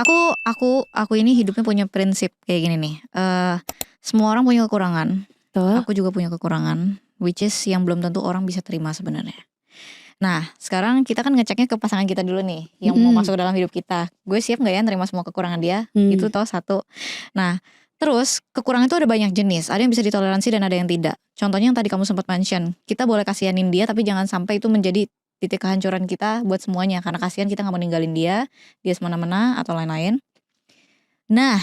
Aku ini hidupnya punya prinsip kayak gini nih. Semua orang punya kekurangan. Betul. Aku juga punya kekurangan, which is yang belum tentu orang bisa terima sebenarnya. Nah, sekarang kita kan ngeceknya ke pasangan kita dulu nih, yang mau masuk dalam hidup kita. Gue siap nggak ya nerima semua kekurangan dia? Itu toh satu. Nah, terus kekurangan itu ada banyak jenis. Ada yang bisa ditoleransi dan ada yang tidak. Contohnya yang tadi kamu sempat mention, kita boleh kasihanin dia, tapi jangan sampai itu menjadi titik kehancuran kita buat semuanya. Karena kasihan kita nggak mau ninggalin dia semena-mena atau lain-lain. Nah,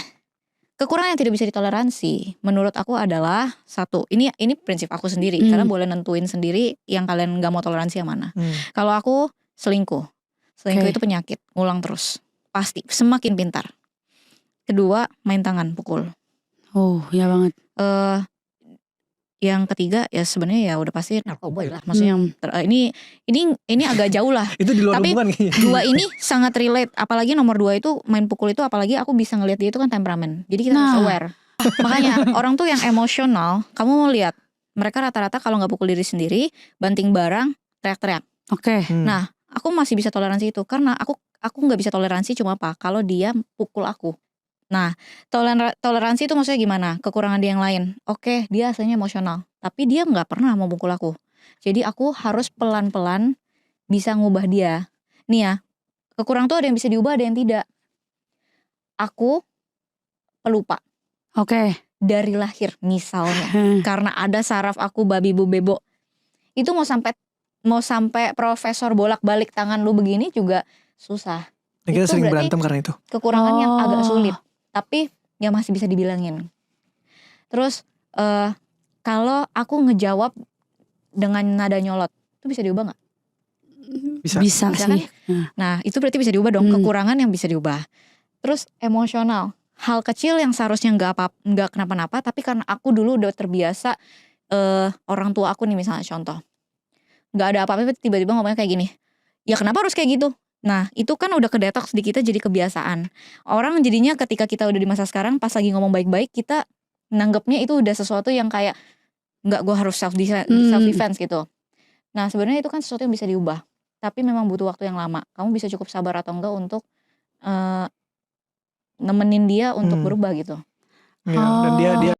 kekurangan yang tidak bisa ditoleransi menurut aku adalah satu. Ini prinsip aku sendiri. Kalian boleh nentuin sendiri yang kalian gak mau toleransi yang mana. Kalau aku selingkuh itu penyakit, ngulang terus, pasti semakin pintar. Kedua, main tangan, pukul. Oh ya banget. Yang ketiga ya sebenarnya ya udah pasti narkoboy lah. Maksudnya ini agak jauh lah. Itu di luar Tapi hubungan kayaknya. dua ini sangat relate. Apalagi nomor 2 itu main pukul itu, apalagi aku bisa ngelihat dia itu kan temperamen. Jadi kita harus aware. Makanya orang tuh yang emosional, kamu mau lihat mereka rata-rata kalau nggak pukul diri sendiri, banting barang, teriak-teriak. Oke. Nah, aku masih bisa toleransi itu karena aku nggak bisa toleransi cuma apa? Kalau dia pukul aku. Nah, toleransi itu maksudnya gimana? Kekurangan dia yang lain. Oke, dia aslinya emosional, tapi dia nggak pernah mau pukul aku. Jadi aku harus pelan-pelan bisa ngubah dia. Nih ya, kekurangan tuh ada yang bisa diubah, ada yang tidak. Aku pelupa. Oke. Dari lahir misalnya, karena ada saraf aku babi bu bebo. Itu mau sampai profesor bolak-balik tangan lu begini juga susah. Dan kita Itu sering berarti berantem karena itu. Kekurangan yang agak sulit, tapi ya masih bisa dibilangin. Terus kalau aku ngejawab dengan nada nyolot, itu bisa diubah nggak? Bisa kan? sih. Nah itu berarti bisa diubah dong. Kekurangan yang bisa diubah. Terus emosional, hal kecil yang seharusnya nggak kenapa-napa, tapi karena aku dulu udah terbiasa, orang tua aku nih misalnya contoh, nggak ada apa-apa tiba-tiba ngomongnya kayak gini, ya kenapa harus kayak gitu? Nah itu kan udah kedetoks di kita jadi kebiasaan. Orang jadinya ketika kita udah di masa sekarang pas lagi ngomong baik-baik, kita nanggepnya itu udah sesuatu yang kayak nggak, gue harus self defense gitu. Nah sebenarnya itu kan sesuatu yang bisa diubah, tapi memang butuh waktu yang lama. Kamu bisa cukup sabar atau enggak untuk nemenin dia untuk berubah gitu. Ya, dan dia